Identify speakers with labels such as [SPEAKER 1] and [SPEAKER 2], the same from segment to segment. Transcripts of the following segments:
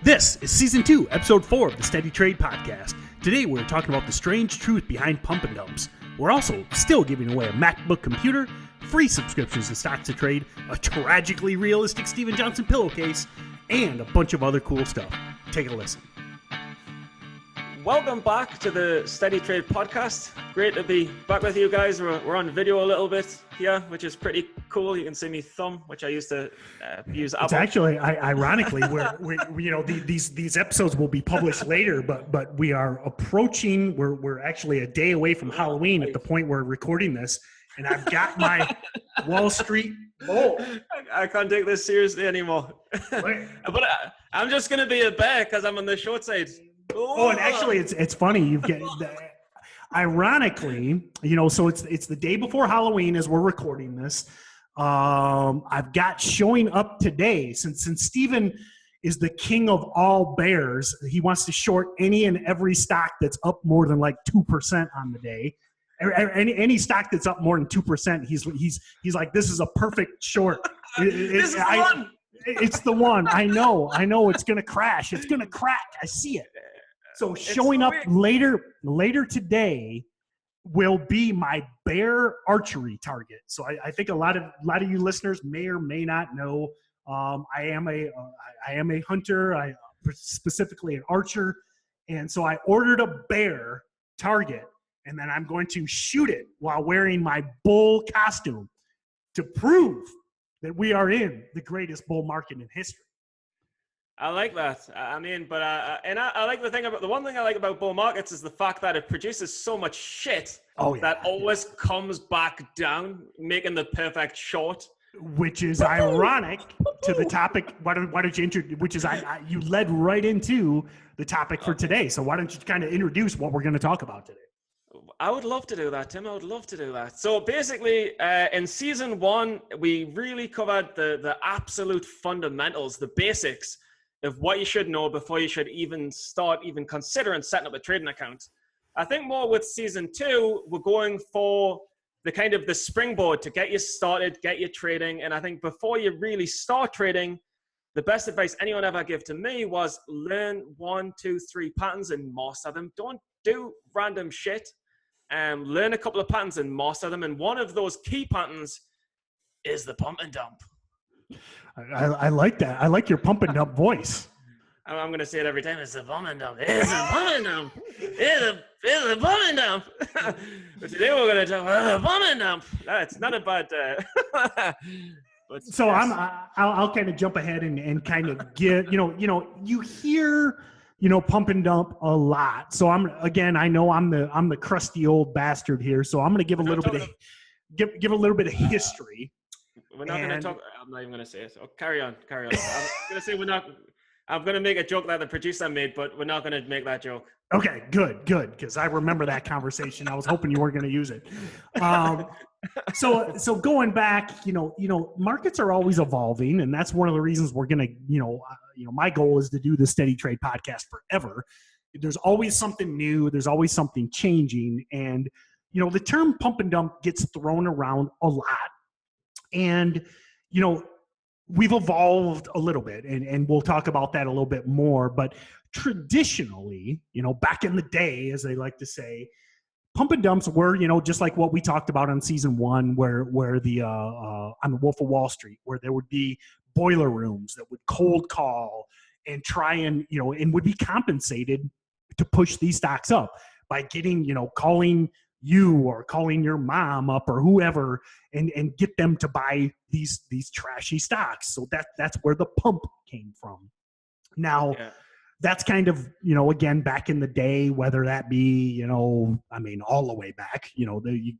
[SPEAKER 1] This is Season 2, Episode 4 of the Steady Trade Podcast. Today we're talking about the strange truth behind pump and dumps. We're also still giving away a MacBook computer, free subscriptions to StocksToTrade, a tragically realistic Steven Johnson pillowcase, and a bunch of other cool stuff. Take a listen.
[SPEAKER 2] Welcome back to the Steady Trade Podcast. Great to be back with you guys. We're on video a little bit here, which is pretty cool. You can see me thumb, which I used to use.
[SPEAKER 1] It's actually, ironically, these episodes will be published later, but we are approaching. We're actually a day away from Halloween at the point we're recording this, and I've got my Wall Street bull.
[SPEAKER 2] I can't take this seriously anymore. But I'm just gonna be a bear because I'm on the short side.
[SPEAKER 1] Oh, and actually, it's funny. You get, ironically, so it's the day before Halloween as we're recording this. I've got showing up today since Steven is the king of all bears. He wants to short any and every stock that's up more than like 2% on the day. Any stock that's up more than 2%, he's like, this is a perfect short.
[SPEAKER 2] This is the one.
[SPEAKER 1] It's the one. I know. It's gonna crash. It's gonna crack. I see it. So showing up later today will be my bear archery target. So I think a lot of you listeners may or may not know. I am a hunter. Specifically an archer, and so I ordered a bear target, and then I'm going to shoot it while wearing my bull costume to prove that we are in the greatest bull market in history.
[SPEAKER 2] I like that. I like the one thing I like about bull markets is the fact that it produces so much shit that always comes back down, making the perfect short.
[SPEAKER 1] Which is ironic to the topic. Why don't you introduce? Which is you led right into the topic for today. So why don't you kind of introduce what we're going to talk about today?
[SPEAKER 2] I would love to do that, Tim. I would love to do that. So basically, in season 1, we really covered the absolute fundamentals, the basics of what you should know before you should even start considering setting up a trading account. I think more with season 2, we're going for the springboard to get you started, get you trading. And I think before you really start trading, the best advice anyone ever gave to me was learn 1, 2, 3 patterns and master them. Don't do random shit. Learn a couple of patterns and master them. And one of those key patterns is the pump and dump.
[SPEAKER 1] I like that. I like your pump and dump voice.
[SPEAKER 2] I'm going to say it every time. It's a pump and dump. It's a pump and dump. It's a pump and dump. But today we're going to talk about a pump and dump. It's not about...
[SPEAKER 1] So yes. I'll kind of jump ahead and kind of give, you hear... pump and dump a lot. So I know I'm the crusty old bastard here. So I'm going to give a little bit of history.
[SPEAKER 2] We're not going to talk. I'm not even going to say it. So carry on. I'm going to say I'm going to make a joke that the producer made, but we're not going to make that joke.
[SPEAKER 1] Okay, good. Because I remember that conversation. I was hoping you weren't going to use it. So going back, markets are always evolving, and that's one of the reasons we're going to, my goal is to do the Steady Trade Podcast forever. There's always something new. There's always something changing. And, the term pump and dump gets thrown around a lot. And, we've evolved a little bit, and we'll talk about that a little bit more. But traditionally, back in the day, as they like to say, pump and dumps were, just like what we talked about on season 1, where the on the Wolf of Wall Street, where there would be boiler rooms that would cold call and try and would be compensated to push these stocks up by getting, calling you or calling your mom up or whoever and get them to buy these trashy stocks. So that's where the pump came from. Now, that's kind of, again, back in the day, whether that be, all the way back,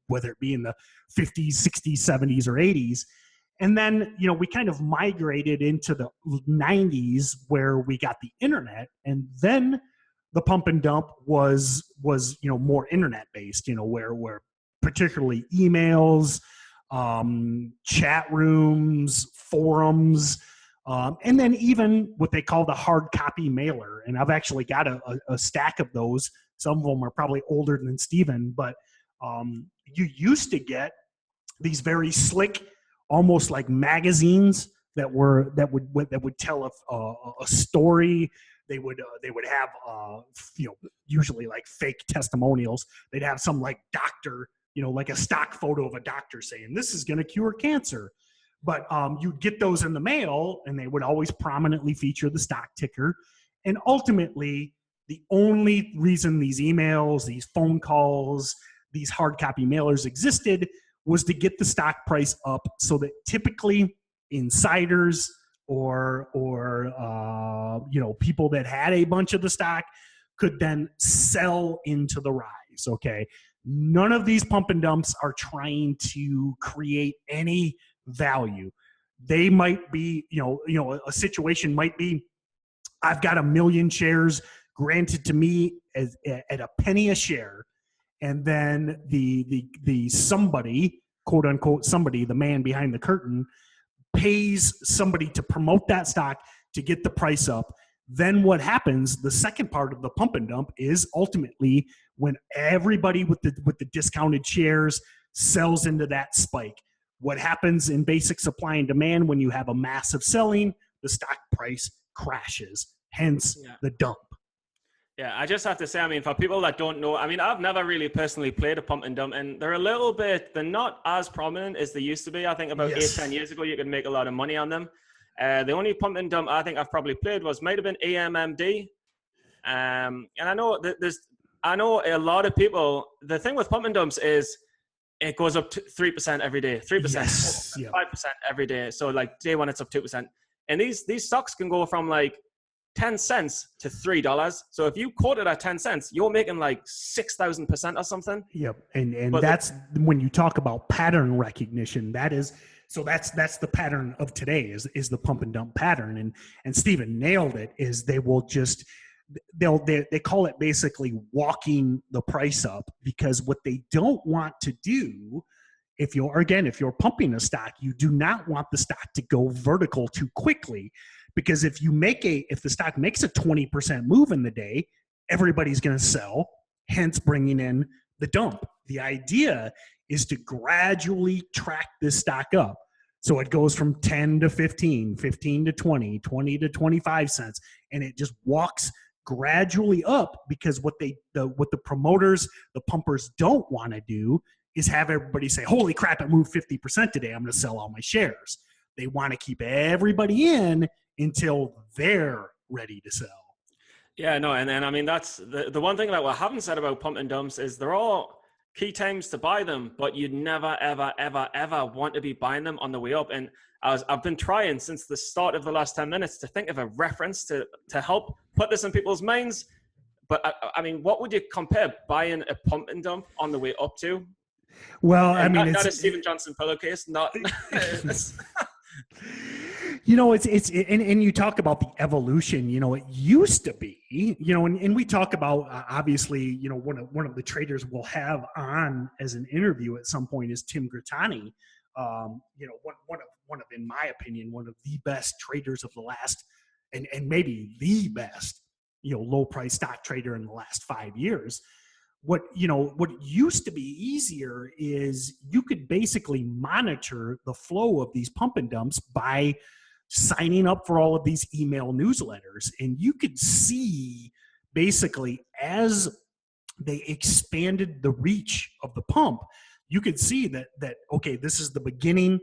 [SPEAKER 1] whether it be in the 50s, 60s, 70s, or 80s. And then, we kind of migrated into the 90s where we got the internet. And then the pump and dump was more internet based, where particularly emails, chat rooms, forums, and then even what they call the hard copy mailer. And I've actually got a stack of those. Some of them are probably older than Steven, but you used to get these very slick, almost like magazines that would tell a story. They would have usually like fake testimonials. They'd have some like doctor, like a stock photo of a doctor saying this is going to cure cancer. But you'd get those in the mail, and they would always prominently feature the stock ticker. And ultimately, the only reason these emails, these phone calls, these hard copy mailers existed was to get the stock price up, so that typically insiders or people that had a bunch of the stock could then sell into the rise. Okay, none of these pump and dumps are trying to create any value. They might be, a situation might be, I've got 1 million shares granted to me at a penny a share, and then the somebody, quote unquote somebody, the man behind the curtain, pays somebody to promote that stock to get the price up. Then what happens, the second part of the pump and dump, is ultimately when everybody with the discounted shares sells into that spike. What happens in basic supply and demand when you have a massive selling? The stock price crashes, hence the dump.
[SPEAKER 2] Yeah, I just have to say, I mean, for people that don't know, I mean, I've never really personally played a pump and dump, and they're not as prominent as they used to be. I think about 8-10 years ago, you could make a lot of money on them. The only pump and dump I think I've probably played might have been AMMD. And I know I know a lot of people, the thing with pump and dumps is it goes up to 3% every day, 3%, 5% every day. So like day one, it's up 2%. And these stocks can go from like 10 cents to $3. So if you quote it at 10 cents, you're making like 6,000% or something.
[SPEAKER 1] Yep. And that's when you talk about pattern recognition, that's the pattern of today is the pump and dump pattern. And Stephen nailed it, is they will just, they call it basically walking the price up, because what they don't want to do, if you're pumping a stock, you do not want the stock to go vertical too quickly, because if the stock makes a 20% move in the day, everybody's going to sell, hence bringing in the dump. The idea is to gradually track this stock up. So it goes from 10 to 15, 15 to 20, 20 to 25 cents, and it just walks gradually up, because what the promoters, the pumpers don't want to do is have everybody say, holy crap, it moved 50% today, I'm going to sell all my shares. They want to keep everybody in until they're ready to sell.
[SPEAKER 2] Yeah, no, and I mean, that's the one thing that we haven't said about pump and dumps is they're all key times to buy them, but you'd never, ever, ever, ever want to be buying them on the way up. And I've been trying since the start of the last 10 minutes to think of a reference to help put this in people's minds. But I mean, what would you compare buying a pump and dump on the way up to?
[SPEAKER 1] Well,
[SPEAKER 2] and
[SPEAKER 1] I mean,
[SPEAKER 2] not a Stephen Johnson pillowcase, not.
[SPEAKER 1] And you talk about the evolution, it used to be, and we talk about, obviously, one of the traders we'll have on as an interview at some point is Tim Grittani. One of, in my opinion, one of the best traders of the last, and maybe the best, low price stock trader in the last 5 years. What used to be easier is you could basically monitor the flow of these pump and dumps by signing up for all of these email newsletters. And you could see basically as they expanded the reach of the pump, you could see that, okay, this is the beginning,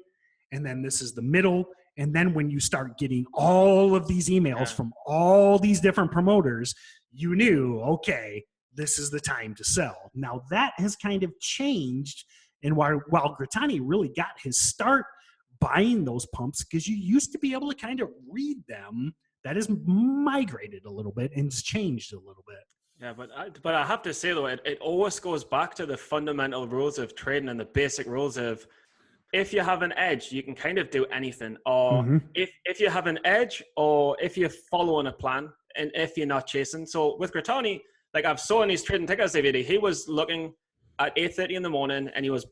[SPEAKER 1] and then this is the middle. And then when you start getting all of these emails from all these different promoters, you knew, okay, this is the time to sell. Now that has kind of changed. And while Grittani really got his start buying those pumps, because you used to be able to kind of read them, that has migrated a little bit and it's changed a little bit.
[SPEAKER 2] Yeah, but I have to say though, it always goes back to the fundamental rules of trading and the basic rules of, if you have an edge, you can kind of do anything. Or if you have an edge, or if you're following a plan, and if you're not chasing. So with Grittani, like I've saw in his trading tickers DVD, he was looking at 8:30 in the morning, and he was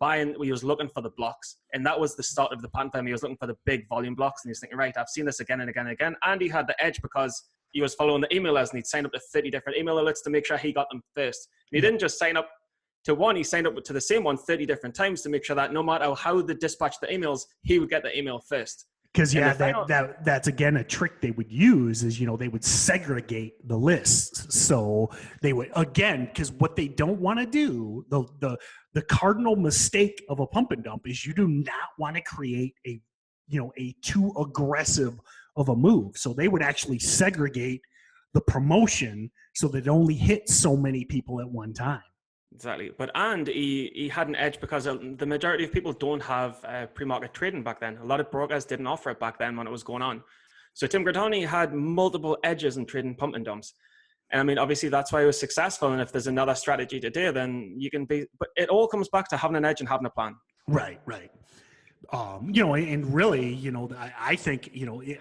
[SPEAKER 2] looking for the blocks. And that was the start of the pan time. He was looking for the big volume blocks, and he was thinking, right, I've seen this again and again and again. And he had the edge because he was following the emailers, and he'd signed up to 30 different email alerts to make sure he got them first. And he didn't just sign up to one, he signed up to the same one 30 different times to make sure that no matter how they dispatched the emails, he would get the email first.
[SPEAKER 1] Because
[SPEAKER 2] And
[SPEAKER 1] yeah,
[SPEAKER 2] the final,
[SPEAKER 1] that's again a trick they would use is, they would segregate the lists. So they would, again, because what they don't want to do, the cardinal mistake of a pump and dump is you do not want to create a too aggressive of a move. So they would actually segregate the promotion so that it only hits so many people at one time.
[SPEAKER 2] exactly. And he had an edge because the majority of people don't have pre-market trading back then. A lot of brokers didn't offer it back then when it was going on. So Tim Gradoni had multiple edges in trading pump and dumps. And I mean, obviously that's why he was successful. And if there's another strategy today, then you can be, but it all comes back to having an edge and having a plan.
[SPEAKER 1] Right. And really, I think,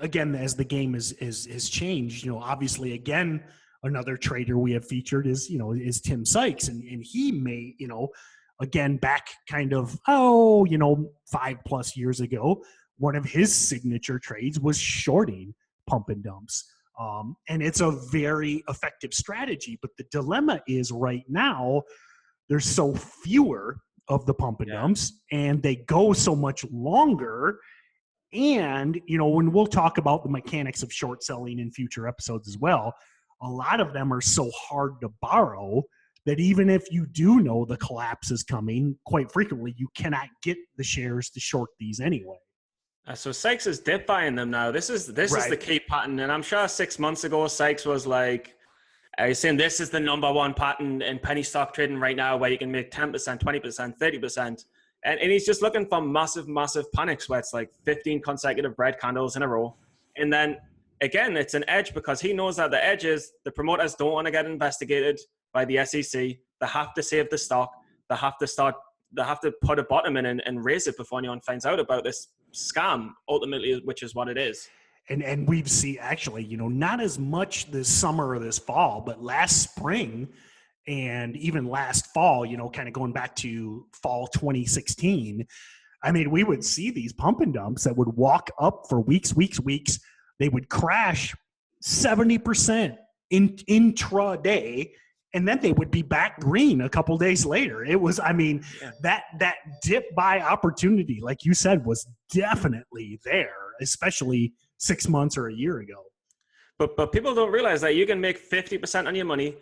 [SPEAKER 1] again, as the game has changed, obviously, again, another trader we have featured is Tim Sykes. And he may, again, back kind of, 5+ years ago, one of his signature trades was shorting pump and dumps. And it's a very effective strategy. But the dilemma is right now, there's so fewer of the pump and dumps, and they go so much longer. And, when we'll talk about the mechanics of short selling in future episodes as well, a lot of them are so hard to borrow that even if you do know the collapse is coming, quite frequently, you cannot get the shares to short these anyway.
[SPEAKER 2] So Sykes is dip buying them now. This is the key pattern. And I'm sure 6 months ago, Sykes was like, he's saying this is the number one pattern in penny stock trading right now where you can make 10%, 20%, 30%. And he's just looking for massive, massive panics where it's like 15 consecutive red candles in a row. And then again, it's an edge because he knows that the edge is the promoters don't want to get investigated by the SEC. They have to save the stock. They have to put a bottom in and raise it before anyone finds out about this scam, ultimately, which is what it is.
[SPEAKER 1] And we've seen actually, not as much this summer or this fall, but last spring and even last fall, kind of going back to fall 2016. I mean, we would see these pump and dumps that would walk up for weeks. They would crash 70% intraday, and then they would be back green a couple days later. It was, that dip buy opportunity, like you said, was definitely there, especially 6 months or a year ago.
[SPEAKER 2] But people don't realize that you can make 50% on your money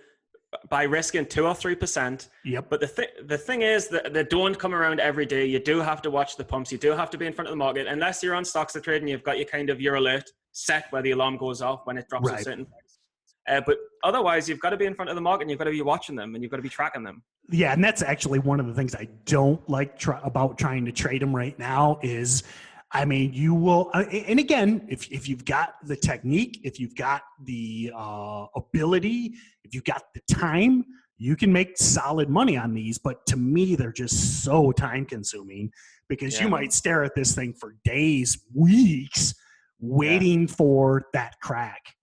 [SPEAKER 2] by risking 2 or 3%.
[SPEAKER 1] Yep.
[SPEAKER 2] But the thing is that they don't come around every day. You do have to watch the pumps. You do have to be in front of the market. Unless you're on StocksToTrade and you've got your alert set where the alarm goes off when it drops a certain price. But otherwise, you've got to be in front of the market and you've got to be watching them and you've got to be tracking them.
[SPEAKER 1] Yeah, and that's actually one of the things I don't like about trying to trade them right now is, you will, and again, if you've got the technique, if you've got the ability, if you've got the time, you can make solid money on these. But to me, they're just so time consuming because you might stare at this thing for days, weeks, waiting for that crack.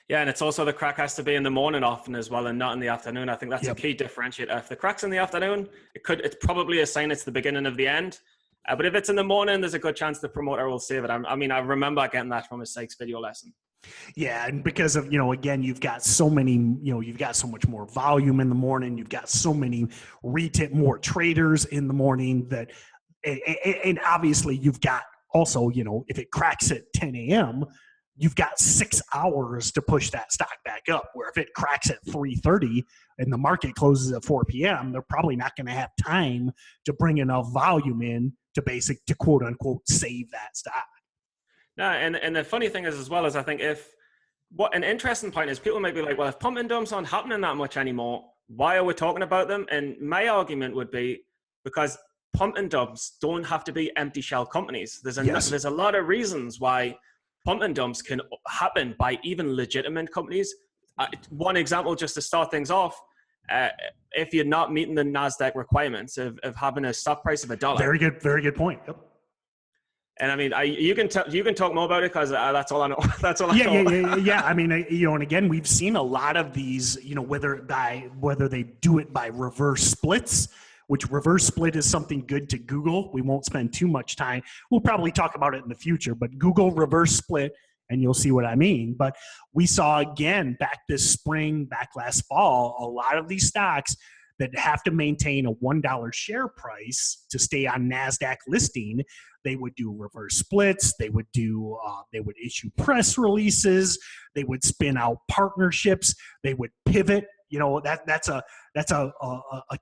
[SPEAKER 2] Yeah, and it's also the crack has to be in the morning often as well and not in the afternoon. I think that's a key differentiator. If the crack's in the afternoon, it's probably a sign it's the beginning of the end. But if it's in the morning, there's a good chance the promoter will save it. I remember getting that from a Sykes video lesson.
[SPEAKER 1] Yeah, and because of, again, you've got so many, you've got so much more volume in the morning. You've got so many more traders in the morning that, and obviously you've got also, if it cracks at 10 a.m., you've got 6 hours to push that stock back up, where if it cracks at 3:30 and the market closes at 4 p.m., they're probably not going to have time to bring enough volume in to quote unquote save that stock.
[SPEAKER 2] No, and the funny thing is as well is I think what an interesting point is people might be like, well, if pump and dumps aren't happening that much anymore, why are we talking about them? And my argument would be because pump and dumps don't have to be empty shell companies. There's a lot of reasons why pump and dumps can happen by even legitimate companies. One example, just to start things off, if you're not meeting the NASDAQ requirements of having a stock price of $1.
[SPEAKER 1] Very good point. Yep.
[SPEAKER 2] And you can talk more about it because that's all I know. That's all I know.
[SPEAKER 1] Yeah. And again, we've seen a lot of these, whether they do it by reverse splits, which reverse split is something good to Google. We won't spend too much time. We'll probably talk about it in the future, but Google reverse split and you'll see what I mean. But we saw again back this spring, back last fall, a lot of these stocks, that have to maintain a $1 share price to stay on NASDAQ listing. They would do reverse splits. They would issue press releases. They would spin out partnerships. They would pivot. That's a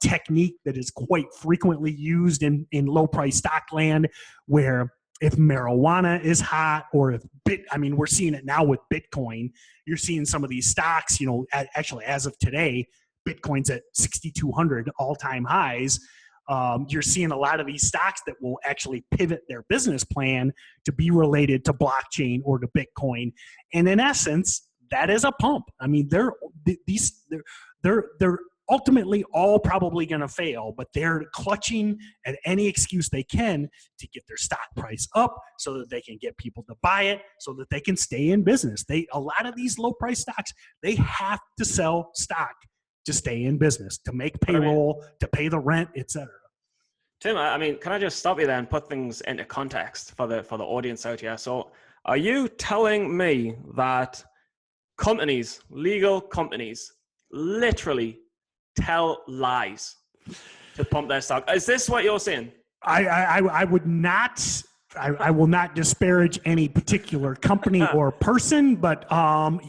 [SPEAKER 1] technique that is quite frequently used in low price stock land, where if marijuana is hot, or if we're seeing it now with Bitcoin. You're seeing some of these stocks, actually as of today, Bitcoin's at 6,200 all-time highs. You're seeing a lot of these stocks that will actually pivot their business plan to be related to blockchain or to Bitcoin. And in essence, that is a pump. I mean, they're ultimately all probably going to fail, but they're clutching at any excuse they can to get their stock price up so that they can get people to buy it, so that they can stay in business. A lot of these low price stocks, they have to sell stock to stay in business, to make payroll, to pay the rent, etc.
[SPEAKER 2] Tim, can I just stop you there and put things into context for the audience out here? So are you telling me that companies, legal companies, literally tell lies to pump their stock? Is this what you're saying?
[SPEAKER 1] I would not. I will not disparage any particular company or person, but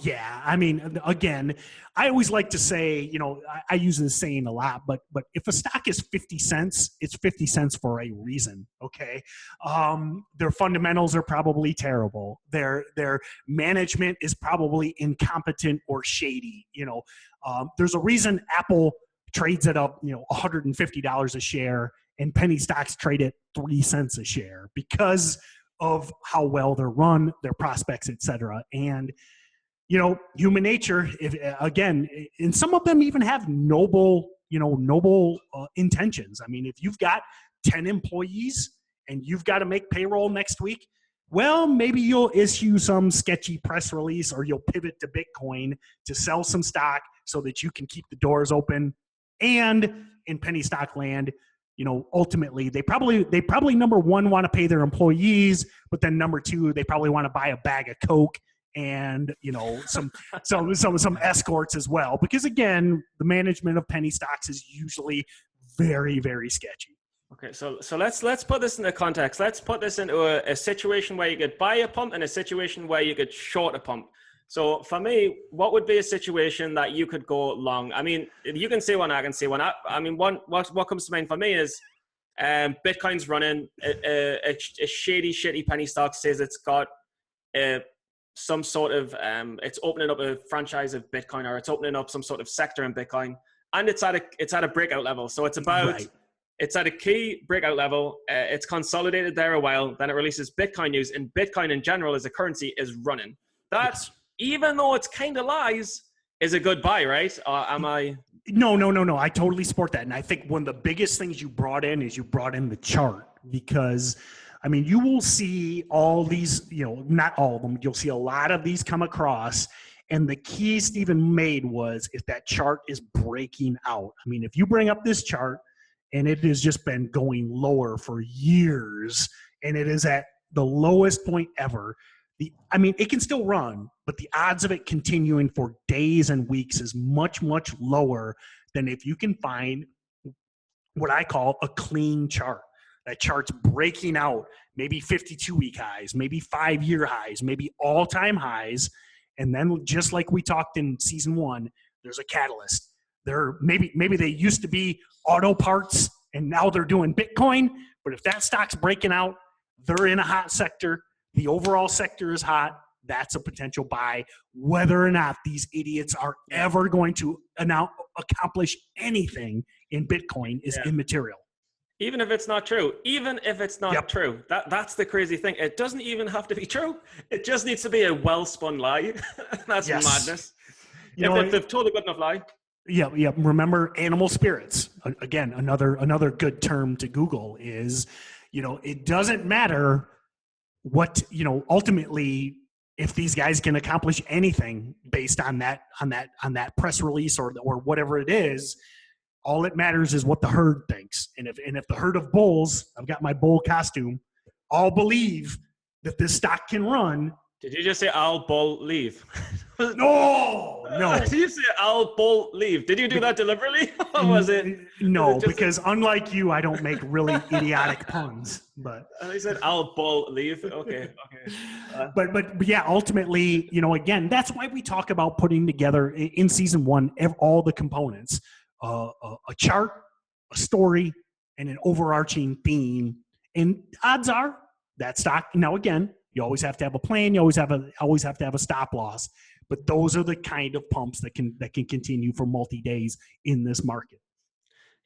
[SPEAKER 1] yeah. I mean, again, I always like to say, I use this saying a lot, but if a stock is 50 cents, it's 50 cents for a reason. Okay, their fundamentals are probably terrible. Their management is probably incompetent or shady. There's a reason Apple trades at $150 a share, and penny stocks trade at 3 cents a share because of how well they're run, their prospects, et cetera. And, human nature, and some of them even have noble intentions. I mean, if you've got 10 employees and you've got to make payroll next week, well, maybe you'll issue some sketchy press release, or you'll pivot to Bitcoin to sell some stock so that you can keep the doors open. And in penny stock land, ultimately they probably number one want to pay their employees, but then number two, they probably want to buy a bag of Coke and some escorts as well, because again, the management of penny stocks is usually very, very sketchy.
[SPEAKER 2] Okay, so let's put this into context. Let's put this into a situation where you could buy a pump and a situation where you could short a pump. So for me, what would be a situation that you could go long? I mean, you can say one, I can say one. What comes to mind for me is Bitcoin's running a shitty penny stock, says it's got some sort of it's opening up a franchise of Bitcoin, or it's opening up some sort of sector in Bitcoin, and it's at a breakout level. So it's about
[SPEAKER 1] right.
[SPEAKER 2] It's at a key breakout level. It's consolidated there a while. Then it releases Bitcoin news, and Bitcoin in general as a currency is running. That's even though it's kind of lies, is a good buy, right? Am I?
[SPEAKER 1] No. I totally support that. And I think one of the biggest things you brought in the chart, because you will see all these, not all of them, you'll see a lot of these come across. And the key Stephen made was if that chart is breaking out. If you bring up this chart and it has just been going lower for years and it is at the lowest point ever, it can still run, but the odds of it continuing for days and weeks is much, much lower than if you can find what I call a clean chart. That chart's breaking out, maybe 52-week highs, maybe 5-year highs, maybe all-time highs. And then just like we talked in season 1, there's a catalyst. Maybe they used to be auto parts and now they're doing Bitcoin. But if that stock's breaking out, they're in a hot sector. The overall sector is hot. That's a potential buy. Whether or not these idiots are ever going to accomplish anything in Bitcoin is immaterial.
[SPEAKER 2] Even if it's not true. True. That's the crazy thing. It doesn't even have to be true. It just needs to be a well-spun lie. That's madness. If they've told a good enough lie.
[SPEAKER 1] Yeah. Remember animal spirits. Again, another good term to Google is, it doesn't matter what, ultimately, if these guys can accomplish anything based on that press release or whatever it is, all it matters is what the herd thinks. And if the herd of bulls, I've got my bull costume, all believe that this stock can run,
[SPEAKER 2] Did you just say I'll bull leave?
[SPEAKER 1] No.
[SPEAKER 2] Did you say I'll bull leave? Did you do that deliberately? Or was it?
[SPEAKER 1] No, because unlike you, I don't make really idiotic puns. But
[SPEAKER 2] I said I'll bull leave. Okay.
[SPEAKER 1] But yeah, ultimately, again, that's why we talk about putting together in season one all the components, a chart, a story, and an overarching theme. And odds are that stock. Now, again, you always have to have a plan. You always have to have a stop loss. But those are the kind of pumps that can continue for multi days in this market.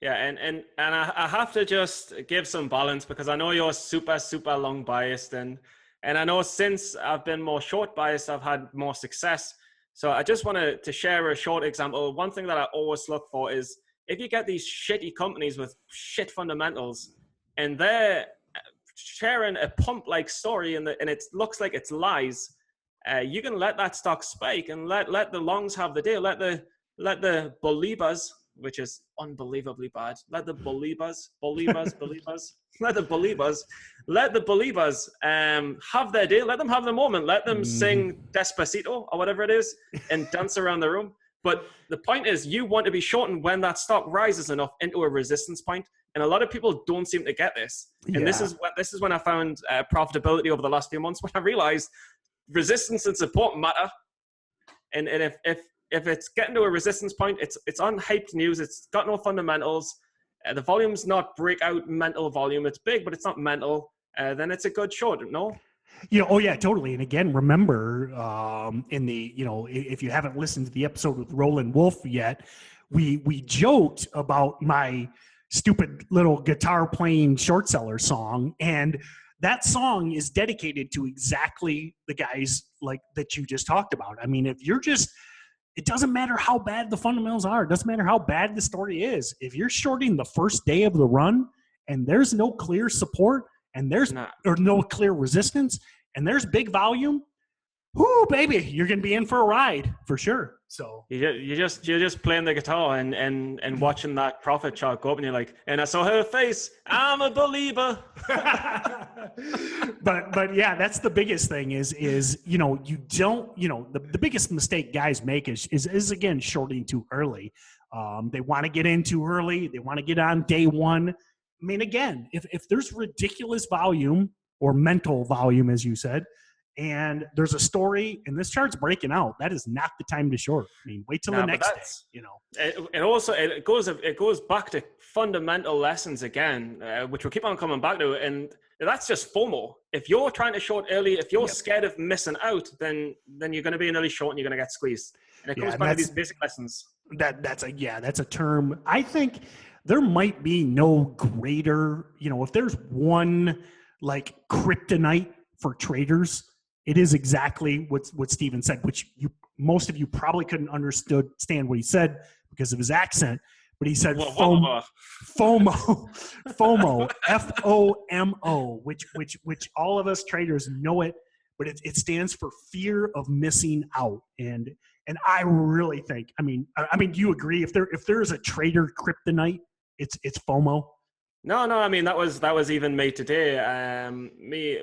[SPEAKER 2] Yeah, and I have to just give some balance, because I know you're super long biased, and I know since I've been more short biased, I've had more success. So I just wanted to share a short example. One thing that I always look for is if you get these shitty companies with shit fundamentals, and they're sharing a pump-like story, and it looks like it's lies, you can let that stock spike and let the longs have the day. Let the believers, which is unbelievably bad. Let the believers have their day. Let them have the moment. Let them sing Despacito or whatever it is and dance around the room. But the point is, you want to be shortened when that stock rises enough into a resistance point. And a lot of people don't seem to get this. And this is when I found profitability over the last few months, when I realized resistance and support matter. And if it's getting to a resistance point, it's on hyped news, it's got no fundamentals, the volume's not breakout mental volume, it's big, but it's not mental, then it's a good short, no?
[SPEAKER 1] Oh yeah, totally. And again, remember, if you haven't listened to the episode with Roland Wolf yet, we joked about my stupid little guitar playing short seller song, and that song is dedicated to exactly the guys like that you just talked about. I mean, if you're just, it doesn't matter how bad the fundamentals are. It doesn't matter how bad the story is. If you're shorting the first day of the run and there's no clear support and there's no clear resistance and there's big volume, whoo, baby, you're going to be in for a ride for sure. So
[SPEAKER 2] you're just playing the guitar and watching that profit chart go up, and you're like, and I saw her face, I'm a believer.
[SPEAKER 1] but yeah, that's the biggest thing is you don't, the biggest mistake guys make is again shorting too early. They want to get in too early. They want to get on day one. I mean, again, if there's ridiculous volume or mental volume, as you said, and there's a story and this chart's breaking out, that is not the time to short. I mean, wait till the next day,
[SPEAKER 2] It goes back to fundamental lessons again, which we'll keep on coming back to, and that's just FOMO. If you're trying to short early, if you're scared of missing out, then you're going to be an early short and you're going to get squeezed. And it comes back to these basic lessons.
[SPEAKER 1] That's a term. I think there might be no greater, if there's one like kryptonite for traders, it is exactly what Steven said, which most of you probably couldn't understand what he said because of his accent, but he said FOMO, FOMO, which all of us traders know it, but it stands for fear of missing out. And I really think, I mean, do you agree if there is a trader kryptonite, it's FOMO?
[SPEAKER 2] No. I mean, that was even me today.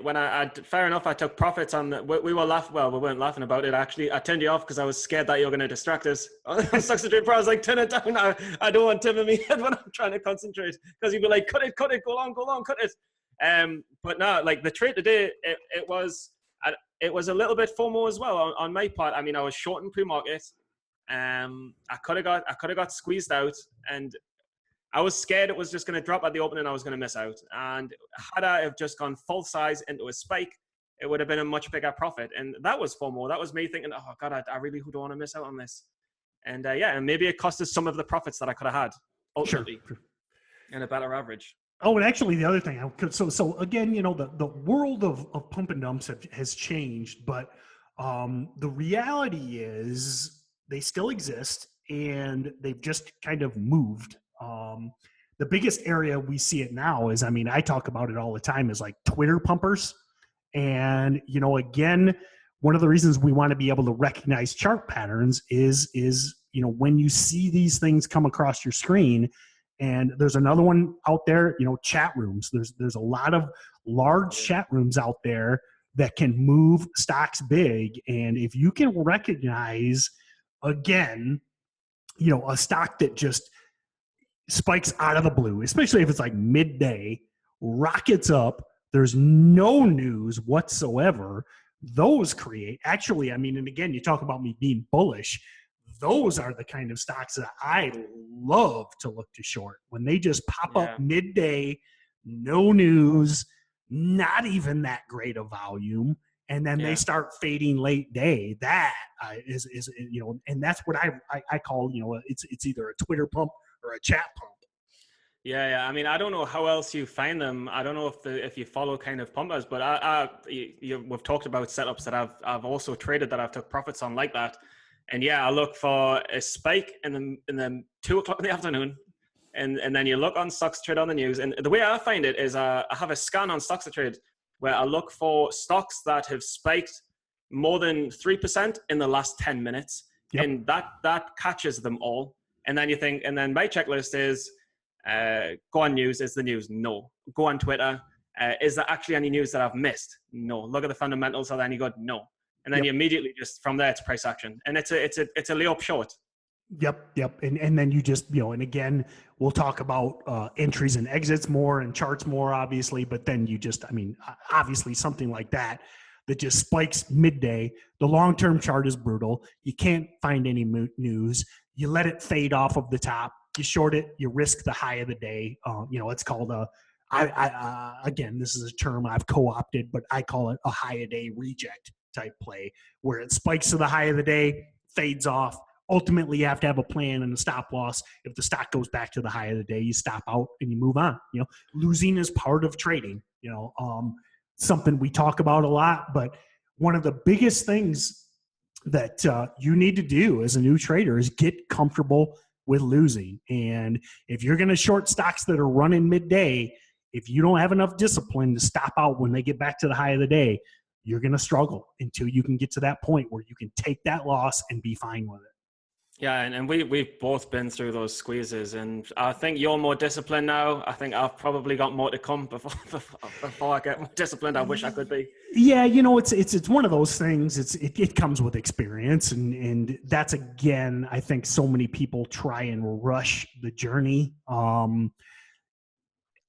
[SPEAKER 2] When I fair enough, I took profits on we were laughing. Well, we weren't laughing about it. Actually, I turned you off because I was scared that you were going to distract us. StocksToTrade Pro, I was like, turn it down. I don't want Tim in my head when I'm trying to concentrate, because you'd be like, cut it, go on, cut it. But no, like the trade today, it was a little bit FOMO as well on my part. I mean, I was shorting pre-market. I could have got squeezed out, and I was scared it was just going to drop at the open and I was going to miss out. And had I have just gone full size into a spike, it would have been a much bigger profit. And that was FOMO. That was me thinking, oh God, I really don't want to miss out on this. And and maybe it cost us some of the profits that I could have had ultimately, and a better average.
[SPEAKER 1] Oh, and actually the other thing, so again, the world of pump and dumps has changed, but the reality is they still exist and they've just kind of moved. The biggest area we see it now is, I mean, I talk about it all the time, is like Twitter pumpers. And, again, one of the reasons we want to be able to recognize chart patterns is, when you see these things come across your screen. And there's another one out there, chat rooms. There's a lot of large chat rooms out there that can move stocks big. And if you can recognize, again, a stock that just spikes out of the blue, especially if it's like midday, rockets up, there's no news whatsoever. Those create, actually, I mean, and again, you talk about me being bullish. Those are the kind of stocks that I love to look to short when they just pop up midday, no news, not even that great of volume. And then they start fading late day. That is and that's what I call, it's either a Twitter pump or a chat pump.
[SPEAKER 2] Yeah. I mean, I don't know how else you find them. I don't know if you follow kind of pumpers, but we've talked about setups that I've also traded that I've took profits on like that. And I look for a spike in the 2 o'clock in the afternoon, and then you look on StocksToTrade on the news. And the way I find it is I have a scan on StocksToTrade where I look for stocks that have spiked more than 3% in the last 10 minutes, and that catches them all. And then you think, and then my checklist is go on news. Is the news? No. Go on Twitter. Is there actually any news that I've missed? No. Look at the fundamentals. Are there any good? No. And then you immediately just from there it's price action, and it's a layup short.
[SPEAKER 1] Yep. And then you just, and again, we'll talk about entries and exits more and charts more, obviously, but then you just, I mean, obviously something like that just spikes midday. The long-term chart is brutal. You can't find any news. You let it fade off of the top. You short it. You risk the high of the day. It's called again, this is a term I've co-opted, but I call it a high-a-day reject type play, where it spikes to the high of the day, fades off. Ultimately, you have to have a plan and a stop loss. If the stock goes back to the high of the day, you stop out and you move on. Losing is part of trading. Something we talk about a lot, but one of the biggest things that you need to do as a new trader is get comfortable with losing. And if you're going to short stocks that are running midday, if you don't have enough discipline to stop out when they get back to the high of the day, you're going to struggle until you can get to that point where you can take that loss and be fine with it.
[SPEAKER 2] Yeah, and we've both been through those squeezes, and I think you're more disciplined now. I think I've probably got more to come before I get more disciplined. I wish I could be.
[SPEAKER 1] Yeah, it's one of those things. It comes with experience, and that's, again, I think so many people try and rush the journey. I mean,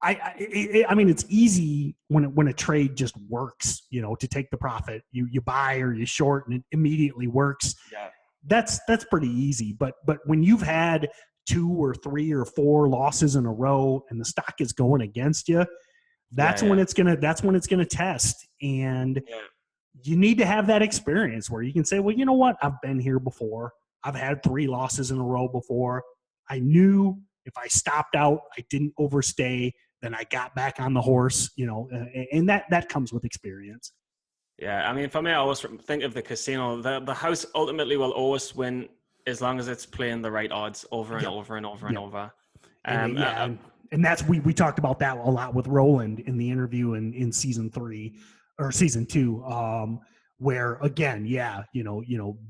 [SPEAKER 1] it's easy when a trade just works, to take the profit. You buy or you short, and it immediately works.
[SPEAKER 2] Yeah.
[SPEAKER 1] That's pretty easy. But when you've had 2 or 3 or 4 losses in a row and the stock is going against you, that's when it's gonna test. And you need to have that experience where you can say, well, you know what? I've been here before. I've had 3 losses in a row before. I knew if I stopped out, I didn't overstay, then I got back on the horse, and that comes with experience.
[SPEAKER 2] Yeah, I mean, for me, I always think of the casino. The house ultimately will always win as long as it's playing the right odds over and over and over and over.
[SPEAKER 1] And that's we talked about that a lot with Roland in the interview in season 3 or season 2, where again,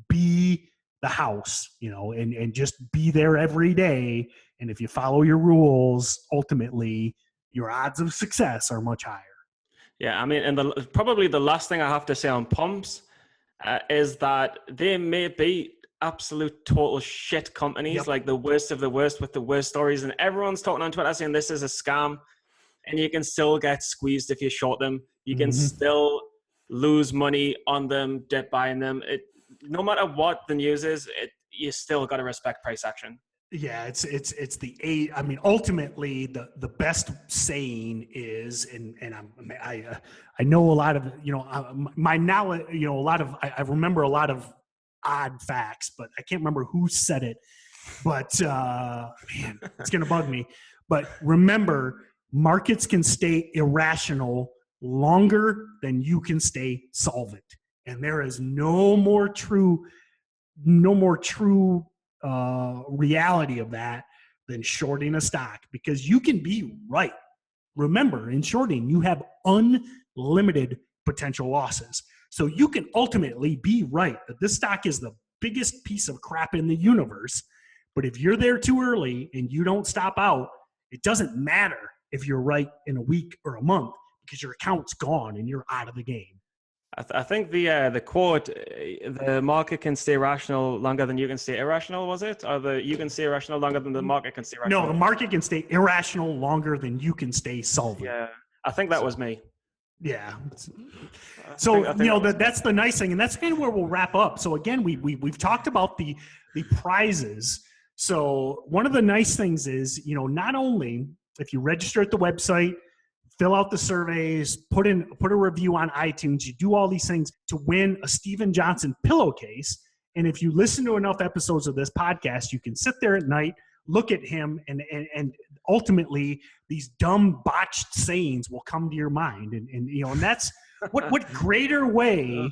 [SPEAKER 1] be the house, and just be there every day. And if you follow your rules, ultimately your odds of success are much higher.
[SPEAKER 2] Yeah, I mean, and probably the last thing I have to say on pumps is that they may be absolute total shit companies, like the worst of the worst with the worst stories, and everyone's talking on Twitter saying this is a scam, and you can still get squeezed if you short them. You can still lose money on them, dip buying them. No matter what the news is, you still got to respect price action.
[SPEAKER 1] Yeah, it's the 8. I mean, ultimately, the best saying is, and I know a lot of my knowledge. A lot of I remember a lot of odd facts, but I can't remember who said it. But man, it's gonna bug me. But remember, markets can stay irrational longer than you can stay solvent, and there is no more true reality of that than shorting a stock, because you can be right. Remember, in shorting, you have unlimited potential losses. So you can ultimately be right that this stock is the biggest piece of crap in the universe. But if you're there too early and you don't stop out, it doesn't matter if you're right in a week or a month, because your account's gone and you're out of the game.
[SPEAKER 2] I think the quote, the market can stay rational longer than you can stay irrational, was it? Or you can stay irrational longer than the market can stay rational?
[SPEAKER 1] No, the market can stay irrational longer than you can stay solvent.
[SPEAKER 2] Yeah, I think that was me.
[SPEAKER 1] Yeah. So,
[SPEAKER 2] I think
[SPEAKER 1] that's the nice thing. And that's kind of where we'll wrap up. So again, we've talked about the prizes. So one of the nice things is, not only if you register at the website, fill out the surveys, put a review on iTunes, you do all these things to win a Steven Johnson pillowcase. And if you listen to enough episodes of this podcast, you can sit there at night, look at him, and ultimately these dumb botched sayings will come to your mind. And that's what greater way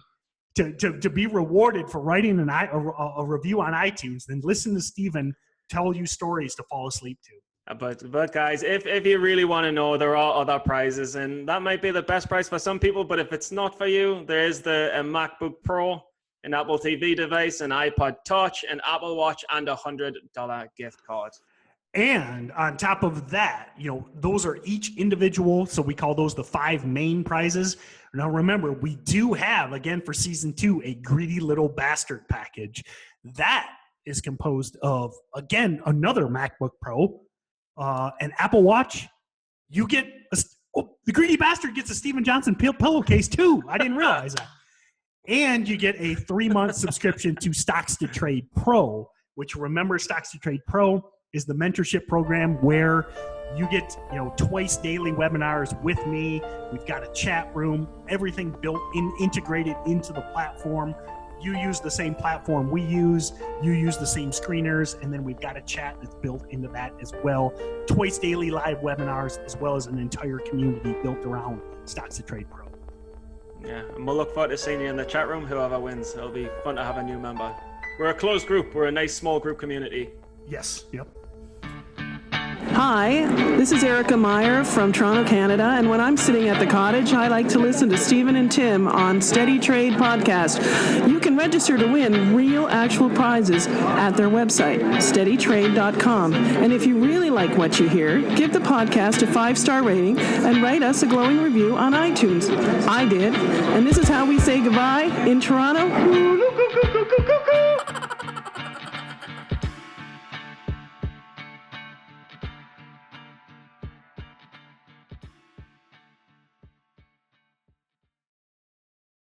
[SPEAKER 1] to be rewarded for writing a review on iTunes than listen to Steven tell you stories to fall asleep to.
[SPEAKER 2] But guys, if you really want to know, there are other prizes, and that might be the best prize for some people. But if it's not for you, there is a MacBook Pro, an Apple TV device, an iPod Touch, an Apple Watch, and $100 gift card.
[SPEAKER 1] And on top of that, those are each individual. So we call those the 5 main prizes. Now, remember, we do have, again, for season 2, a greedy little bastard package. That is composed of, again, another MacBook Pro, an Apple Watch. You get the greedy bastard gets a Steven Johnson pillowcase too. I didn't realize that. And you get a 3-month subscription to StocksToTrade Pro, which, remember, StocksToTrade Pro is the mentorship program where you get twice daily webinars with me. We've got a chat room, everything integrated into the platform. You use the same platform we use. You use the same screeners, and then we've got a chat that's built into that as well. Twice daily live webinars, as well as an entire community built around StocksToTrade Pro.
[SPEAKER 2] Yeah, and we'll look forward to seeing you in the chat room. Whoever wins, it'll be fun to have a new member. We're a closed group. We're a nice small group community.
[SPEAKER 1] Yes. Yep.
[SPEAKER 3] Hi, this is Erica Meyer from Toronto, Canada, and when I'm sitting at the cottage, I like to listen to Stephen and Tim on Steady Trade Podcast. You can register to win real, actual prizes at their website, SteadyTrade.com. And if you really like what you hear, give the podcast a 5-star rating and write us a glowing review on iTunes. I did, and this is how we say goodbye in Toronto.